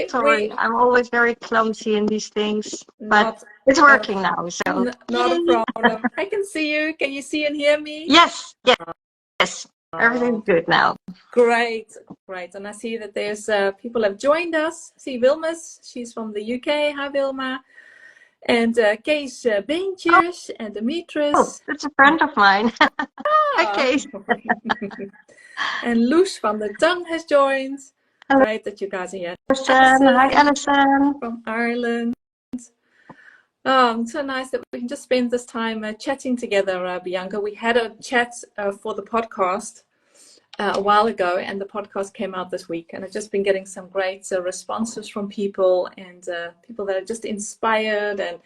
sorry. I'm always very clumsy in these things, but not, it's working now. So not a problem. I can see you. Can you see and hear me? yes. Everything's good now. Great. And I see that there's people have joined us. See Wilma's, she's from the UK. Hi Wilma. And Kees Beentjes and Demetris. Oh, that's a friend of mine. Hi, Kees. And Loes van der Tang has joined. Hello. Great that you guys are here. Hi, Alison. From Ireland. Oh, so nice that we can just spend this time chatting together, Bianca. We had a chat for the podcast a while ago, and the podcast came out this week, and I've just been getting some great responses from people, and people that are just inspired and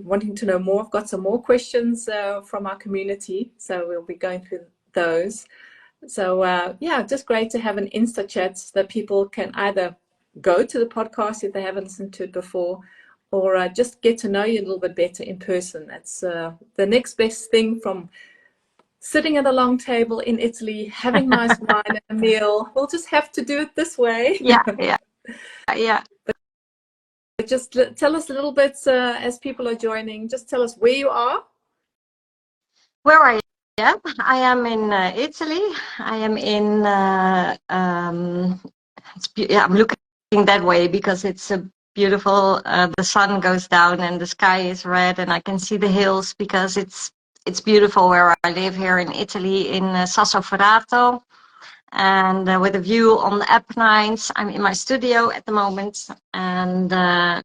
wanting to know more. I've got some more questions from our community, so we'll be going through those. So yeah, just great to have an Insta chat so that people can either go to the podcast if they haven't listened to it before, or just get to know you a little bit better in person. That's the next best thing from sitting at a long table in Italy, having nice wine and a meal. We'll just have to do it this way. Yeah. But just tell us a little bit as people are joining. Just tell us where you are. Where I am? I am in Italy. I am in. I'm looking that way because it's a beautiful. The sun goes down and the sky is red, and I can see the hills because it's beautiful where I live here in Italy, in Sassoferrato, and with a view on the Apennines. I'm in my studio at the moment, and I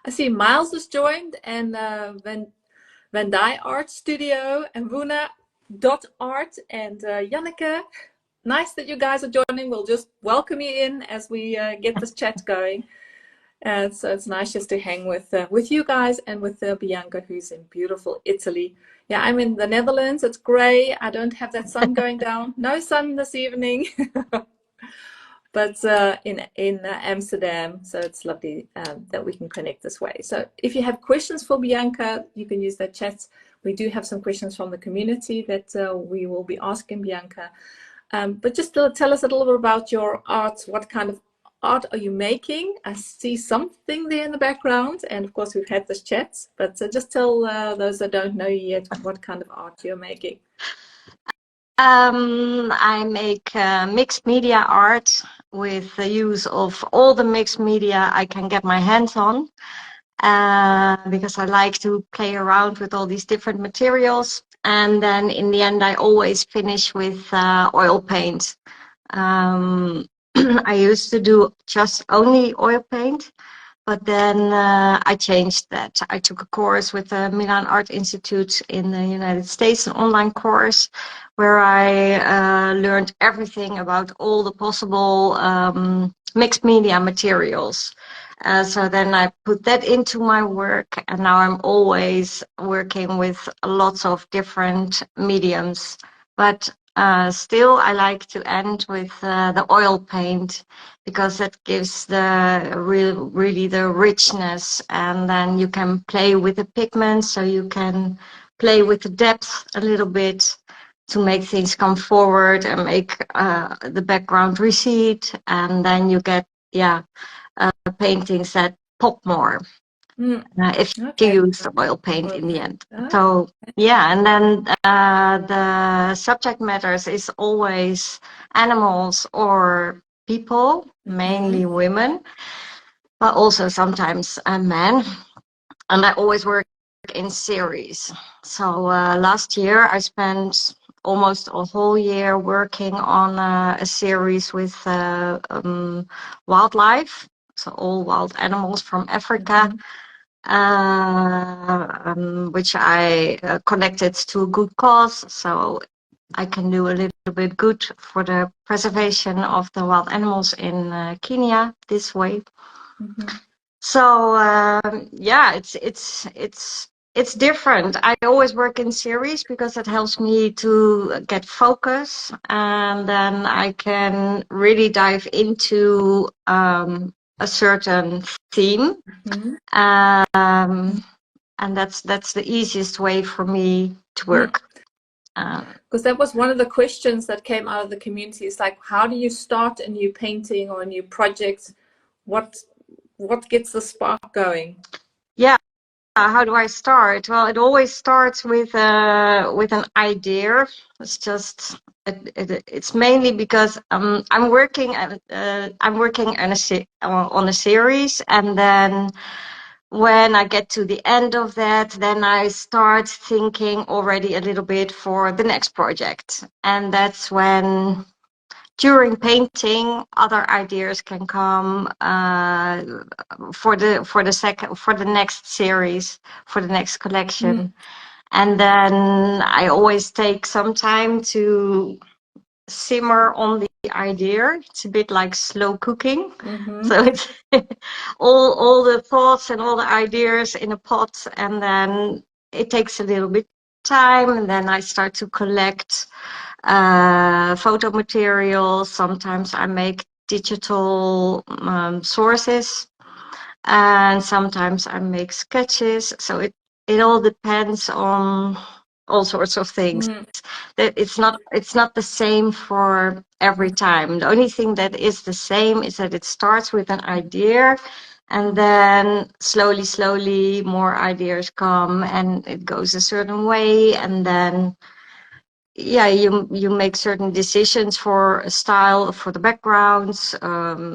see Miles has joined, and Van Dij Art Studio, and Wuna.art, and Janneke. Nice that you guys are joining. We'll just welcome you in as we get this chat going. So it's nice just to hang with you guys and with Bianca, who's in beautiful Italy. Yeah, I'm in the Netherlands. It's grey. I don't have that sun going down. No sun this evening. But in Amsterdam, so it's lovely that we can connect this way. So if you have questions for Bianca, you can use that chat. We do have some questions from the community that we will be asking Bianca. But just tell us a little bit about your art. What kind of art are you making? I see something there in the background, and of course we've had this chat, but just tell those that don't know you yet what kind of art you're making. I make mixed media art with the use of all the mixed media I can get my hands on, because I like to play around with all these different materials. And then in the end, I always finish with oil paint. I used to do just only oil paint, but then I changed that. I took a course with the Milan Art Institute in the United States, an online course, where I learned everything about all the possible mixed media materials. So then I put that into my work, and now I'm always working with lots of different mediums. But still, I like to end with the oil paint, because that gives the really the richness, and then you can play with the pigments, so you can play with the depth a little bit to make things come forward and make the background recede, and then you get paintings that pop more if you use the oil paint in the end. So yeah, and then the subject matters is always animals or people, mainly women, but also sometimes men. And I always work in series. So last year I spent almost a whole year working on a series with wildlife, so all wild animals from Africa, which I connected to a good cause, so I can do a little bit good for the preservation of the wild animals in Kenya this way. So yeah, it's different. I always work in series because it helps me to get focus, and then I can really dive into a certain theme, and that's the easiest way for me to work. Because that was one of the questions that came out of the community. It's like, how do you start a new painting or a new project? What gets the spark going? Yeah. How do I start? Well, it always starts with an idea. It's just it's mainly because I'm working on a series, and then when I get to the end of that, then I start thinking already a little bit for the next project, and that's when during painting other ideas can come for the next series, for the next collection. And then I always take some time to simmer on the idea. It's a bit like slow cooking. So it's all the thoughts and all the ideas in a pot, and then it takes a little bit time, and then I start to collect photo materials. Sometimes I make digital sources, and sometimes I make sketches. So it all depends on all sorts of things. It's not the same for every time. The only thing that is the same is that it starts with an idea, and then slowly more ideas come, and it goes a certain way, and then you make certain decisions for a style for the backgrounds.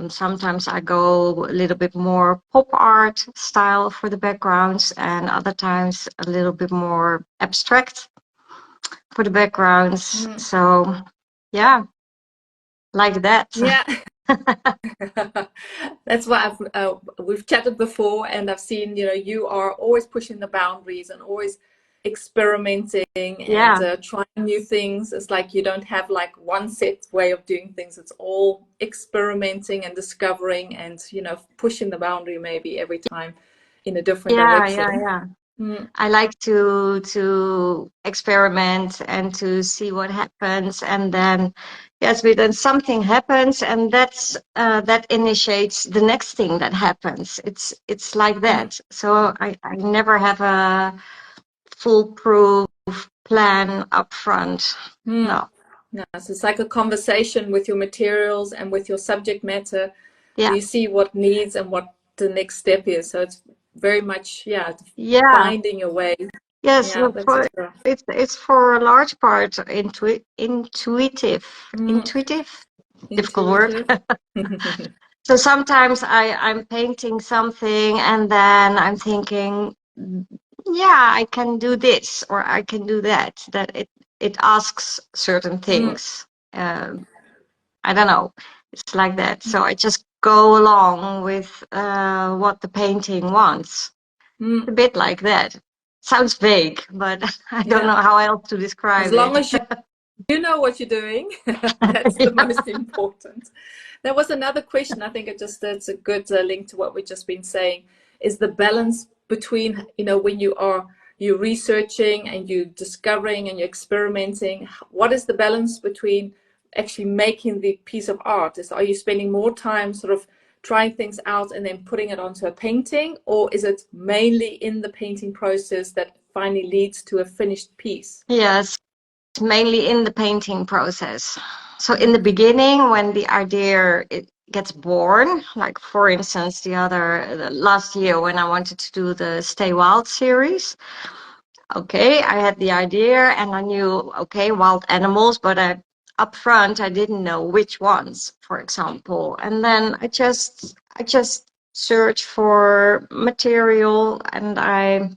Sometimes I go a little bit more pop art style for the backgrounds, and other times a little bit more abstract for the backgrounds. So yeah, like that. Yeah. That's why we've chatted before, and I've seen, you are always pushing the boundaries and always experimenting and trying new things. It's like you don't have like one set way of doing things. It's all experimenting and discovering and, pushing the boundary maybe every time in a different direction. I like to experiment and to see what happens, and then but then something happens, and that initiates the next thing that happens. It's like that. So I never have a foolproof plan up front. No. So it's like a conversation with your materials and with your subject matter. Yeah. You see what needs and what the next step is. So it's very much finding your way. Yes, it's for a large part intuitive. Difficult word. So sometimes I'm painting something, and then I'm thinking, I can do this or I can do that. That it asks certain things. I don't know. It's like that. So I just go along with what the painting wants. A bit like that. Sounds vague, but I don't know how else to describe it. As long as you know what you're doing, that's the most important. There was another question. I think it's a good link to what we've just been saying, is the balance between, when you're researching and you're discovering and you're experimenting, what is the balance between actually making the piece of art? Are you spending more time sort of trying things out and then putting it onto a painting, or is it mainly in the painting process that finally leads to a finished piece? Yes, mainly in the painting process. So in the beginning, when the idea gets born, like for instance the last year when I wanted to do the Stay Wild series, I had the idea and I knew wild animals, but up front I didn't know which ones, for example. And then I just search for material, and I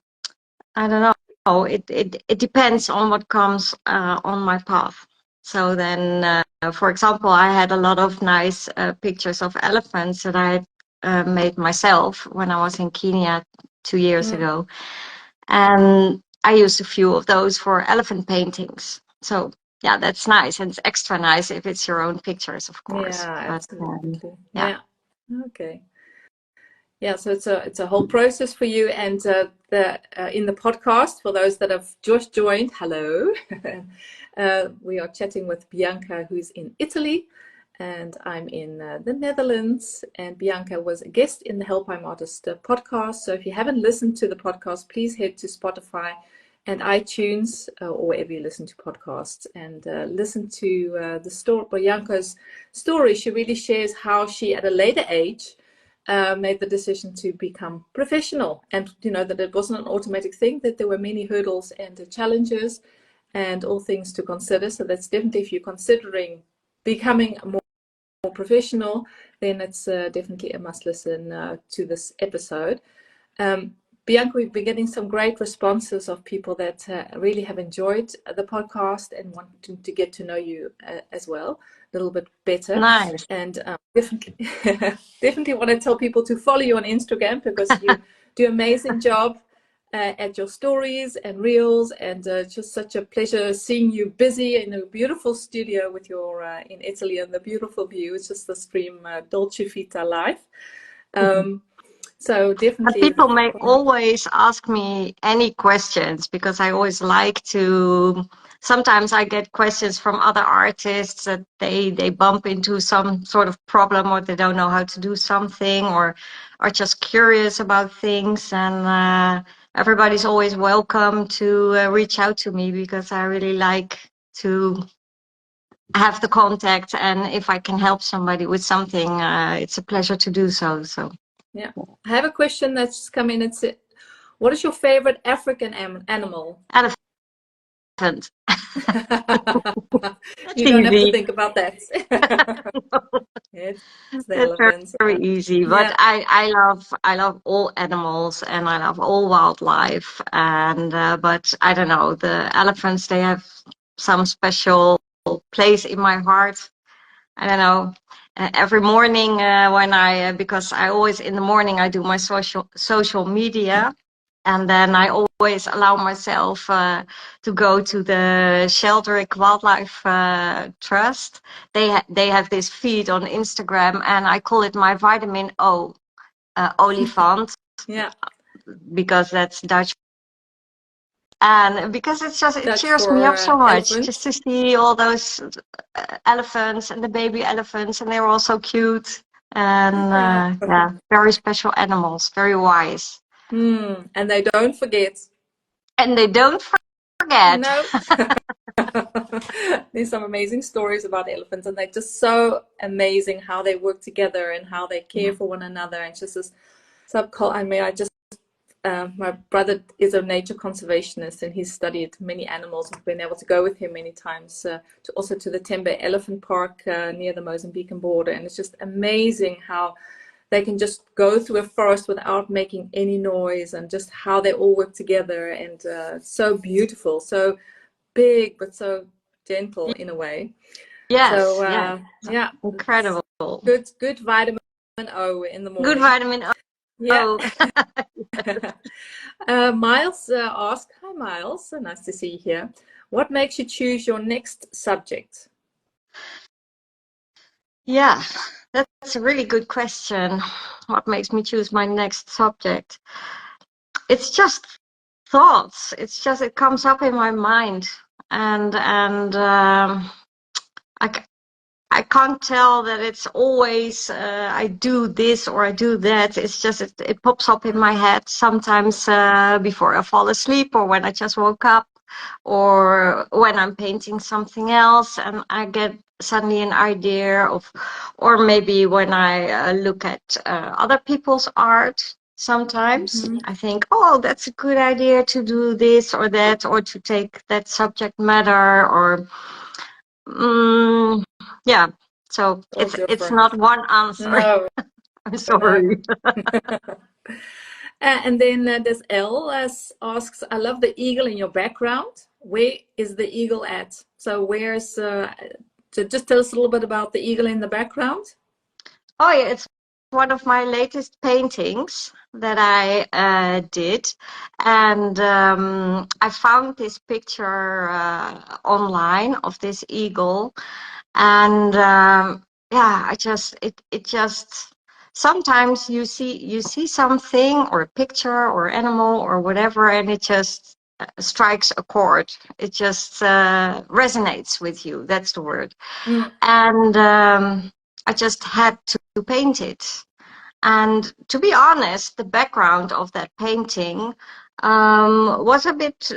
don't know. It depends on what comes on my path. So then, for example, I had a lot of nice pictures of elephants that I made myself when I was in Kenya 2 years ago. And I used a few of those for elephant paintings. So yeah, that's nice. And it's extra nice if it's your own pictures, of course. Yeah, absolutely. Yeah. Okay. Yeah, so it's a whole process for you. And in the podcast, for those that have just joined, hello. We are chatting with Bianca, who's in Italy, and I'm in the Netherlands. And Bianca was a guest in the Help I'm Artist podcast. So if you haven't listened to the podcast, please head to Spotify and iTunes or wherever you listen to podcasts, and listen to the story, Bianca's story. She really shares how she, at a later age, made the decision to become professional, and that it wasn't an automatic thing, that there were many hurdles and challenges and all things to consider. So that's definitely, if you're considering becoming more professional, then it's definitely a must listen to this episode. Bianca, we've been getting some great responses of people that really have enjoyed the podcast and want to get to know you as well a little bit better. Nice. And definitely want to tell people to follow you on Instagram, because you do an amazing job at your stories and reels, and just such a pleasure seeing you busy in a beautiful studio with your in Italy, and the beautiful view. It's just the stream Dolce Vita life. So definitely, people may always ask me any questions, because I always like to. Sometimes I get questions from other artists that they bump into some sort of problem, or they don't know how to do something, or are just curious about things. And everybody's always welcome to reach out to me, because I really like to have the contact. And if I can help somebody with something, it's a pleasure to do so. So. Yeah, I have a question that's come in. It's, what is your favorite African animal? Elephant. You don't have to think about that. It's the elephant. Very easy. But yeah. I love all animals, and I love all wildlife. And but I don't know, the elephants, they have some special place in my heart. I don't know. Every morning when because I always in the morning I do my social media, and then I always allow myself to go to the Sheldrick Wildlife Trust. They have this feed on Instagram, and I call it my vitamin O olifant. Yeah, because that's Dutch. And because it cheers me up so much, elephants. Just to see all those elephants and the baby elephants, and they're all so cute. And yeah, very special animals, very wise. And they don't forget. And they don't forget. No. There's some amazing stories about elephants, and they're just so amazing how they work together and how they care for one another. And just this my brother is a nature conservationist, and he's studied many animals. I've been able to go with him many times also to the Tembe Elephant Park near the Mozambican border, and it's just amazing how they can just go through a forest without making any noise, and just how they all work together, and so beautiful, so big, but so gentle in a way. Yes. So yeah, incredible. Good vitamin O in the morning. Good vitamin O. Yeah. Miles asked, hi Miles, so nice to see you here. What makes you choose your next subject? Yeah, that's a really good question. What makes me choose my next subject? It's just thoughts. It's just, it comes up in my mind, and I can't tell that it's always I do this or I do that. It's just it pops up in my head sometimes before I fall asleep, or when I just woke up, or when I'm painting something else and I get suddenly an idea of, or maybe when I look at other people's art. Sometimes I think, oh, that's a good idea to do this or that, or to take that subject matter, or yeah, so it's not one answer. No. I'm sorry. And then there's L asks, I love the eagle in your background. Where is the eagle at? So where's so just tell us a little bit about the eagle in the background. Oh yeah, it's one of my latest paintings that I did, and I found this picture online of this eagle, and yeah, it just sometimes you see something, or a picture or animal or whatever, and it just strikes a chord. It just resonates with you. That's the word. And I just had to paint it. And to be honest, the background of that painting was a bit.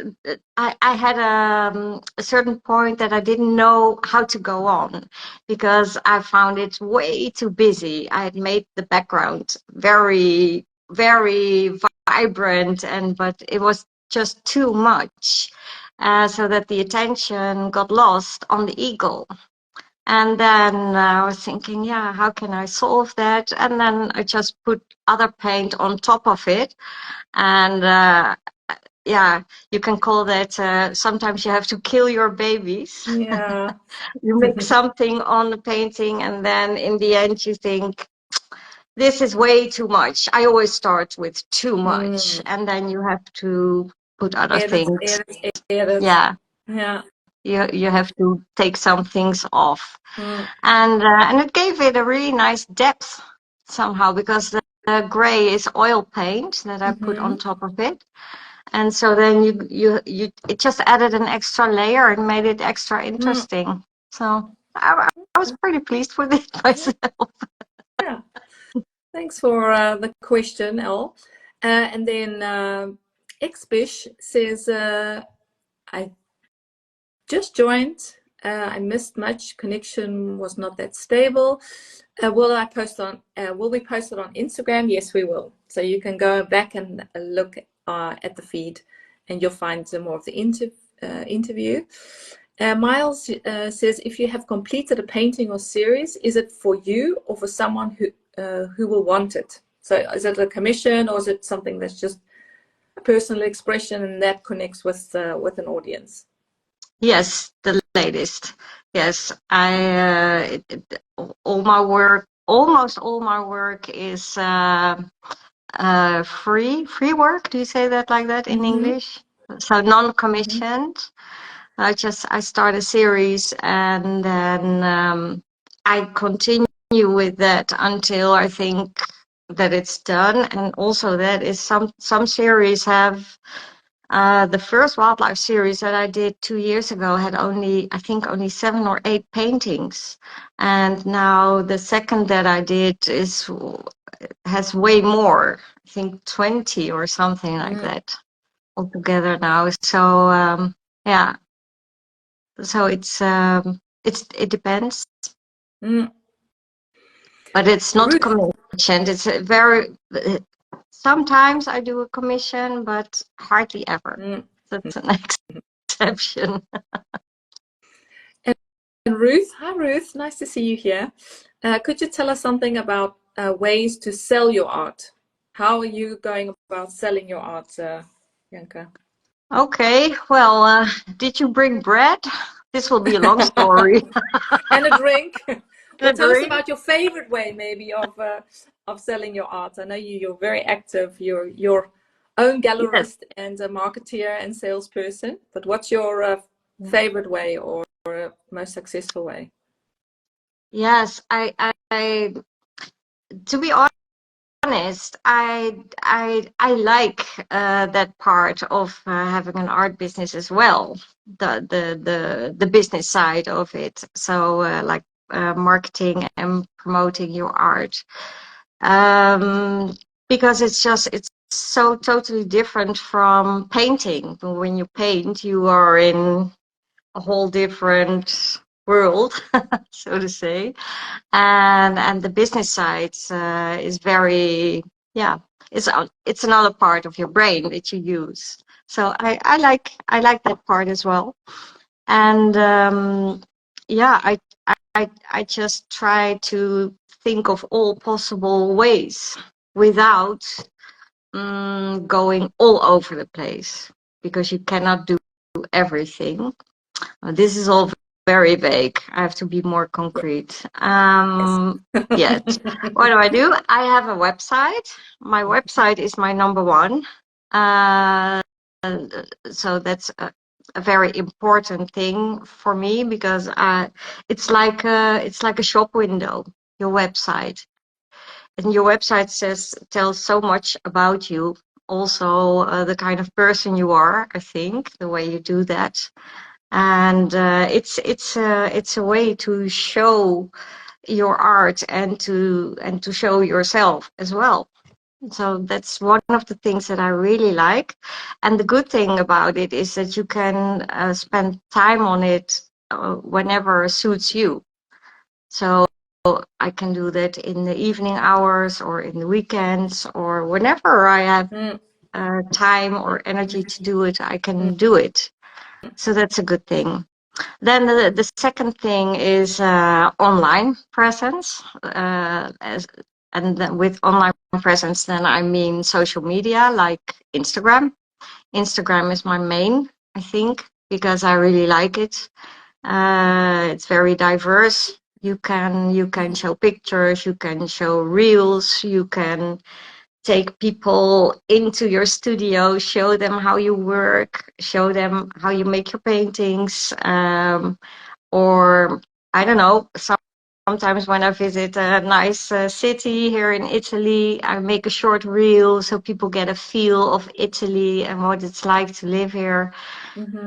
I had a certain point that I didn't know how to go on because I found it way too busy. I had made the background very, very vibrant, but it was just too much, so that the attention got lost on the eagle. And then I was thinking, yeah, how can I solve that? And then I just put other paint on top of it. And yeah, you can call that, sometimes you have to kill your babies. Yeah. You make something on the painting, and then in the end you think, this is way too much. I always start with too much, and then you have to put other Edit, things. edit, edit. Yeah. Yeah. You have to take some things off. And it gave it a really nice depth somehow, because the gray is oil paint that I put on top of it. And so then it just added an extra layer and made it extra interesting. So I was pretty pleased with it myself. Yeah. Thanks for the question, Elle. And then Xbish says, I just joined. I missed much. Connection was not that stable. Will we post it on Instagram? Yes, we will. So you can go back and look at the feed, and you'll find some more of the interview. Miles says, if you have completed a painting or series, is it for you or for someone who will want it? So is it a commission, or is it something that's just a personal expression and that connects with an audience? Yes, the latest. Yes, all my work, almost all my work is free work. Do you say that like that in English? So non-commissioned. I start a series, and then I continue with that until I think that it's done. And also that is some series have, the first wildlife series that I did 2 years ago had only 7 or 8 paintings. And now the second that I did has way more, I think 20 or something like that altogether now. So yeah, so it depends, but it's not Ruth. commissioned. It's a very, sometimes I do a commission, but hardly ever. That's an exception. And Ruth, hi Ruth, nice to see you here. Could you tell us something about ways to sell your art? How are you going about selling your art, Bianca? Okay, well, did you bring bread? This will be a long story. And a drink. Well, A tell us drink? about your favorite way, maybe, of selling your art. I know you're very active. You're your own gallerist and a marketeer and salesperson. But what's your favorite way or most successful way? Yes, to be honest, I like that part of having an art business as well, the business side of it. So like marketing and promoting your art, because it's so totally different from painting. When you paint, you are in a whole different world, so to say. And the business side is very, yeah, it's another part of your brain that you use. So I like that part as well. And yeah, I just try to think of all possible ways without going all over the place, because you cannot do everything. This is all very vague. I have to be more concrete. Yes. What do? I have a website. My website is my number one. So that's a very important thing for me, because it's like a shop window, your website. And your website tells so much about you. Also, the kind of person you are, I think, the way you do that. And it's a way to show your art and to show yourself as well. So that's one of the things that I really like. And the good thing about it is that you can spend time on it whenever suits you. So I can do that in the evening hours or in the weekends or whenever I have time or energy to do it, I can do it. So that's a good thing. Then the second thing is online presence. And then with online presence, then I mean social media like Instagram. Instagram is my main, I think, because I really like it. It's very diverse. You can show pictures, you can show reels, you can take people into your studio, show them how you work, show them how you make your paintings, or I don't know, sometimes when I visit a nice city here in Italy, I make a short reel so people get a feel of Italy and what it's like to live here.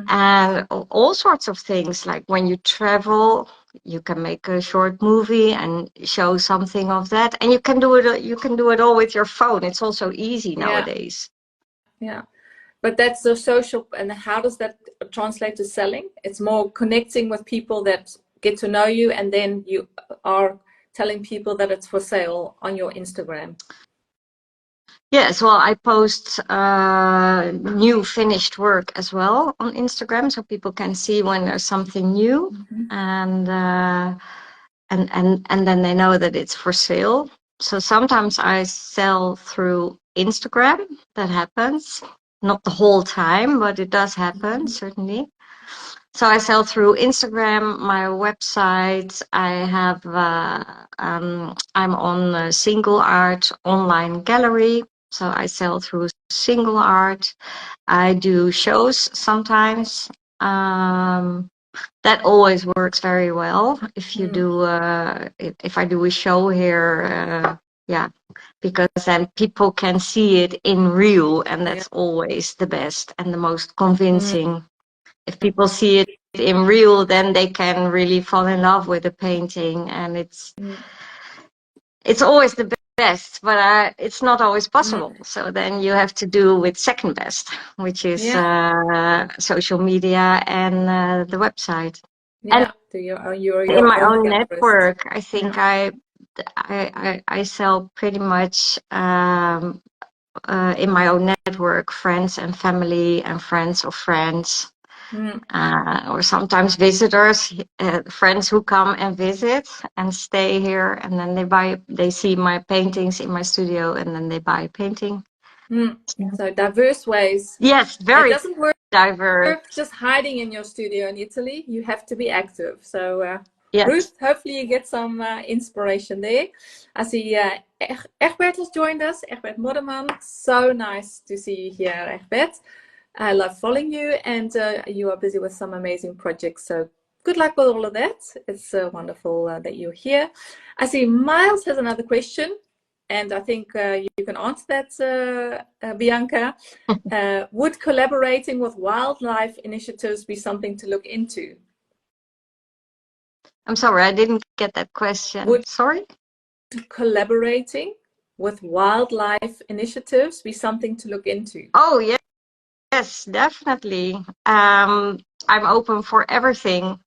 And all sorts of things, like when you travel, you can make a short movie and show something of that, and you can do it all with your phone. It's also easy nowadays. Yeah, but that's the social. And how does that translate to selling? It's more connecting with people that get to know you, and then you are telling people that it's for sale on your Instagram. Yes, well, I post new finished work as well on Instagram, so people can see when there's something new, and then they know that it's for sale. So sometimes I sell through Instagram. That happens, not the whole time, but it does happen, certainly. So I sell through Instagram, my website. I have I'm on a Single Art online gallery, so I sell through Single Art. I do shows sometimes. That always works very well if you do if I do a show here, yeah, because then people can see it in real, and that's always the best and the most convincing. If people see it in real, then they can really fall in love with the painting, and it's always the best, but it's not always possible. So then you have to do with second best, which is social media and the website. Yeah, And you're in your my own own gallerist. network, I think I sell pretty much in my own network, friends and family and friends of friends. Or sometimes visitors, friends who come and visit and stay here, and then they see my paintings in my studio, and then they buy a painting. So diverse ways. Yes, very It doesn't work diverse. just hiding in your studio in Italy. You have to be active. So Yes. Ruth, hopefully you get some inspiration there. I see Egbert has joined us. Egbert Modderman. So nice to see you here, Egbert. I love following you, and you are busy with some amazing projects. So good luck with all of that. It's wonderful that you're here. I see Miles has another question, and I think you can answer that, Bianca. Would collaborating with wildlife initiatives be something to look into? I'm sorry, I didn't get that question. Sorry? Collaborating with wildlife initiatives be something to look into? Oh, yes. Yes, definitely. I'm open for everything,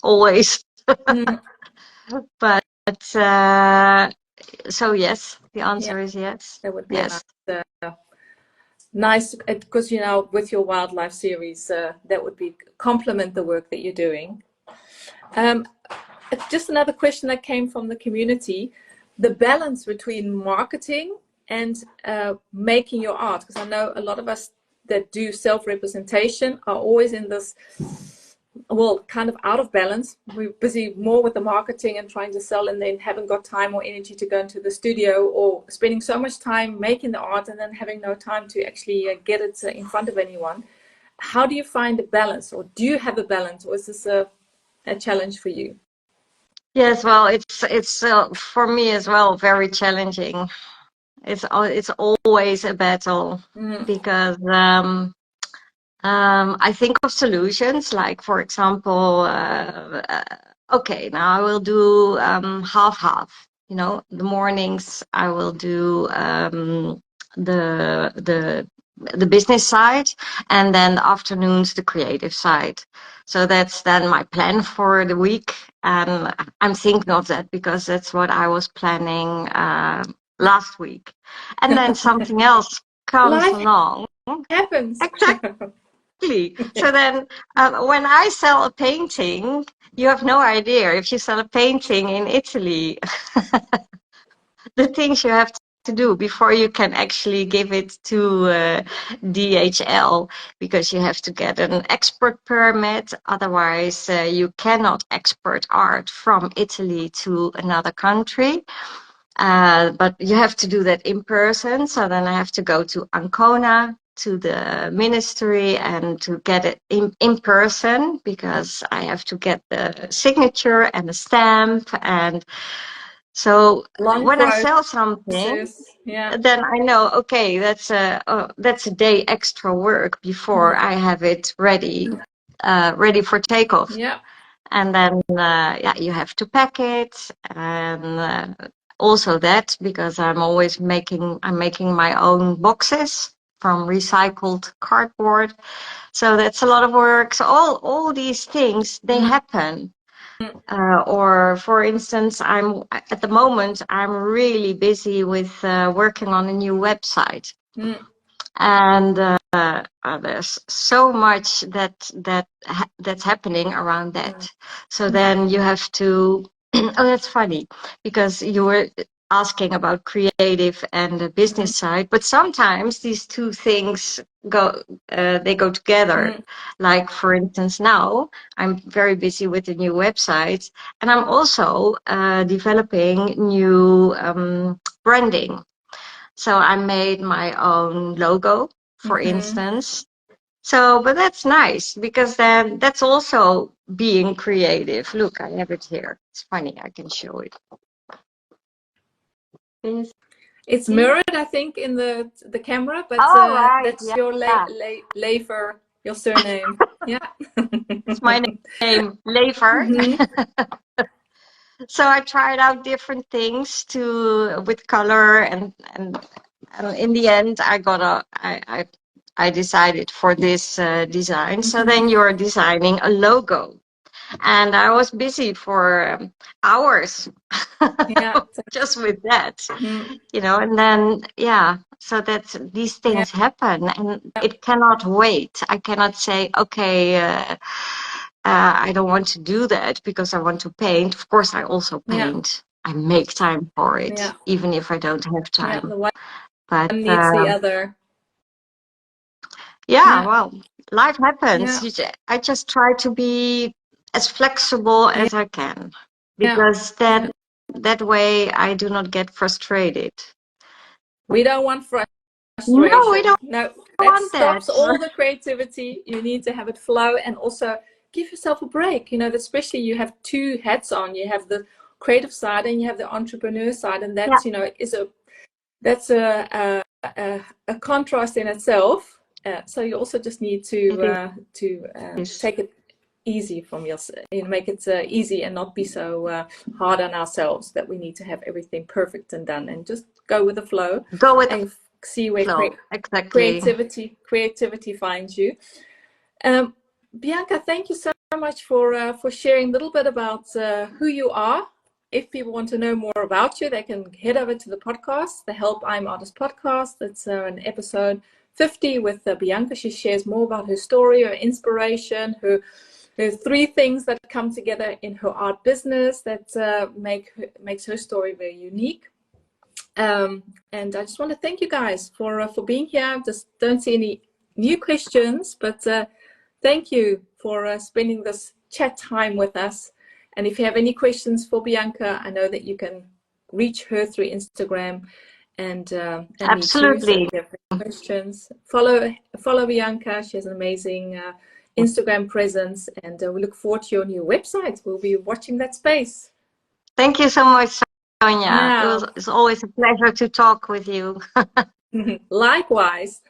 always. But so yes, the answer is yes. That would be yes. a nice, because with your wildlife series, that would be complement the work that you're doing. Just another question that came from the community: the balance between marketing and making your art, because I know a lot of us that do self-representation are always in this, well, kind of out of balance. We're busy more with the marketing and trying to sell, and then haven't got time or energy to go into the studio, or spending so much time making the art and then having no time to actually get it in front of anyone. How do you find the balance, or do you have a balance, or is this a challenge for you? Yes, well, it's for me as well very challenging. It's always a battle because I think of solutions, like, for example, okay, now I will do half-half. You know, the mornings I will do the business side, and then the afternoons the creative side. So that's then my plan for the week, and I'm thinking of that because that's what I was planning last week, and then something else comes Life along. happens. Exactly. So then, when I sell a painting, you have no idea if you sell a painting in Italy, the things you have to do before you can actually give it to DHL, because you have to get an export permit. Otherwise, you cannot export art from Italy to another country. But you have to do that in person. So then I have to go to Ancona, to the ministry, and to get it in person, because I have to get the signature and the stamp. And so Long when I sell something, process. Yeah. then I know, okay, that's a day extra work before I have it ready for takeoff. Yeah. And then yeah, you have to pack it, and also that, because I'm making my own boxes from recycled cardboard. So that's a lot of work. So all these things, they happen. Or for instance, at the moment I'm really busy with working on a new website, and there's so much that's happening around that. So then you have to. Oh, that's funny, because you were asking about creative and the business side, but sometimes these two things they go together. Like for instance, now I'm very busy with the new website, and I'm also developing new branding. So I made my own logo, for instance. So, but that's nice, because then that's also being creative. Look, I have it here. It's funny, I can show it. Can you It's see? mirrored, I think, in the camera, but Oh, right. that's Yeah. your Lever, your surname. Yeah. It's my name, Lever. So I tried out different things with color, and in the end I decided for this design. So then you're designing a logo, and I was busy for hours Yeah. just with that, you know. And then yeah, so these Yeah. things happen, and it cannot wait. I cannot say, okay, I don't want to do that because I want to paint. Of course, I also Yeah. paint. I make time for it, Yeah. even if I don't have Yeah. time. The one But needs the other. yeah, Yeah. well, life happens. Yeah. I just try to be as flexible Yeah. as I can, Yeah. because that way I do not get frustrated. We don't want No, we frustration. don't No, that want that. stops all the creativity. You need to have it flow, and also give yourself a break. You know, especially you have two hats on. You have the creative side and you have the entrepreneur side, and Yeah, that's, you know, that's a contrast in itself. So you also just need it to is. take it easy from yourself, and make it easy, and not be so hard on ourselves that we need to have everything perfect and done, and just go with the flow Go with the and see where flow. Exactly. creativity finds you. Bianca, thank you so much for sharing a little bit about who you are. If people want to know more about you, they can head over to the podcast, the Help I'm Artist podcast. It's an episode 50 with Bianca. She shares more about her story, her inspiration, her three things that come together in her art business that makes her story very unique. And I just want to thank you guys for being here. Just don't see any new questions, but thank you for spending this chat time with us. And if you have any questions for Bianca, I know that you can reach her through Instagram and me too. So if Absolutely. you have any questions, follow Bianca. She has an amazing Instagram presence, and we look forward to your new website. We'll be watching that space. Thank you so much, Sonja. Now, It's always a pleasure to talk with you. likewise,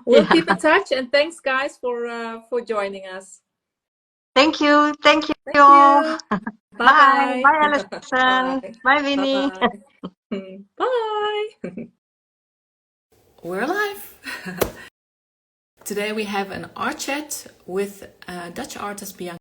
we'll keep in Yeah. touch, and thanks, guys, for joining us. Thank you. Thank you Thank all. you. Bye. Bye. Bye, Alison. Bye. Bye, Winnie. Bye. Bye. We're live. Today we have an art chat with Dutch artist Bianca